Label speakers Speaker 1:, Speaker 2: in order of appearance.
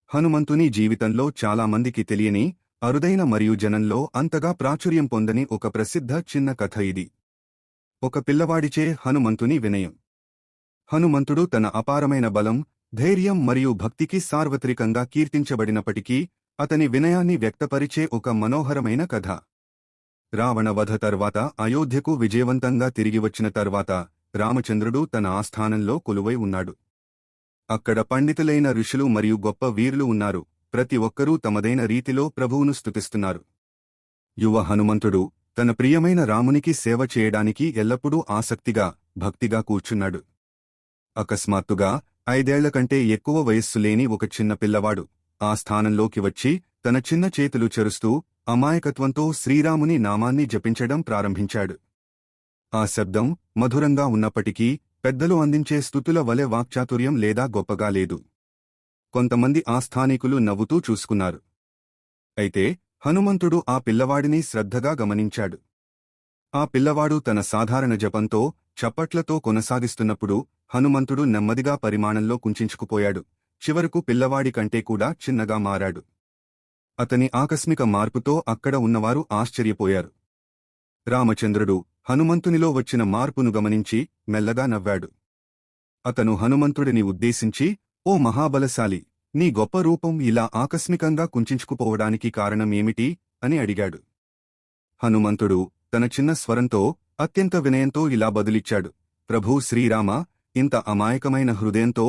Speaker 1: హనుమంతుని జీవితంలో చాలా మందికి తెలియని, అరుదైన మరియు జనంలో అంతగా ప్రాచుర్యం పొందని ఒక ప్రసిద్ధ చిన్న కథ ఇది. ఒక పిల్లవాడిచే హనుమంతుని వినయం. హనుమంతుడు తన అపారమైన బలం, ధైర్యం మరియు భక్తికి సార్వత్రికంగా కీర్తించబడినప్పటికీ, అతని వినయాన్ని వ్యక్తపరిచే ఒక మనోహరమైన కథ. రావణ వధ తర్వాత అయోధ్యకు విజయవంతంగా తిరిగి వచ్చిన తర్వాత రామచంద్రుడు తన ఆస్థానంలో కొలువై ఉన్నాడు. అక్కడ పండితులైన ఋషులు మరియు గొప్ప వీరులు ఉన్నారు. ప్రతి ఒక్కరూ తమదైన రీతిలో ప్రభువును స్తుతిస్తున్నారు. యువ హనుమంతుడు తన ప్రియమైన రామునికి సేవ చేయడానికి ఎల్లప్పుడూ ఆసక్తిగా, భక్తిగా కూర్చున్నాడు. అకస్మాత్తుగా 5 ఏళ్ల కంటే ఎక్కువ వయస్సు లేని ఒక చిన్న పిల్లవాడు ఆ స్థానంలోకి వచ్చి తన చిన్న చేతులు చెరుస్తూ అమాయకత్వంతో శ్రీరాముని నామాన్ని జపించడం ప్రారంభించాడు. ఆ శబ్దం మధురంగా ఉన్నప్పటికీ పెద్దలు అందించే స్తుతుల వలె వాక్చాతుర్యం లేదా గొప్పగా లేదు. కొంతమంది ఆస్థానికులు నవ్వుతూ చూసుకున్నారు. అయితే హనుమంతుడు ఆ పిల్లవాడిని శ్రద్ధగా గమనించాడు. ఆ పిల్లవాడు తన సాధారణ జపంతో, చప్పట్లతో కొనసాగిస్తున్నప్పుడు హనుమంతుడు నెమ్మదిగా పరిమాణంలో కుంచించుకుపోయాడు. చివరకు పిల్లవాడి కంటే కూడా చిన్నగా మారాడు. అతని ఆకస్మిక మార్పుతో అక్కడ ఉన్నవారు ఆశ్చర్యపోయారు. రామచంద్రుడు హనుమంతునిలో వచ్చిన మార్పును గమనించి మెల్లగా నవ్వాడు. అతను హనుమంతుడిని ఉద్దేశించి, ఓ మహాబలశాలి, నీ గొప్ప రూపం ఇలా ఆకస్మికంగా కుంచించుకుపోవడానికి కారణమేమిటి అని అడిగాడు. హనుమంతుడు తన చిన్న స్వరంతో, అత్యంత వినయంతో ఇలా బదులిచ్చాడు: ప్రభూ శ్రీరామ, ఇంత అమాయకమైన హృదయంతో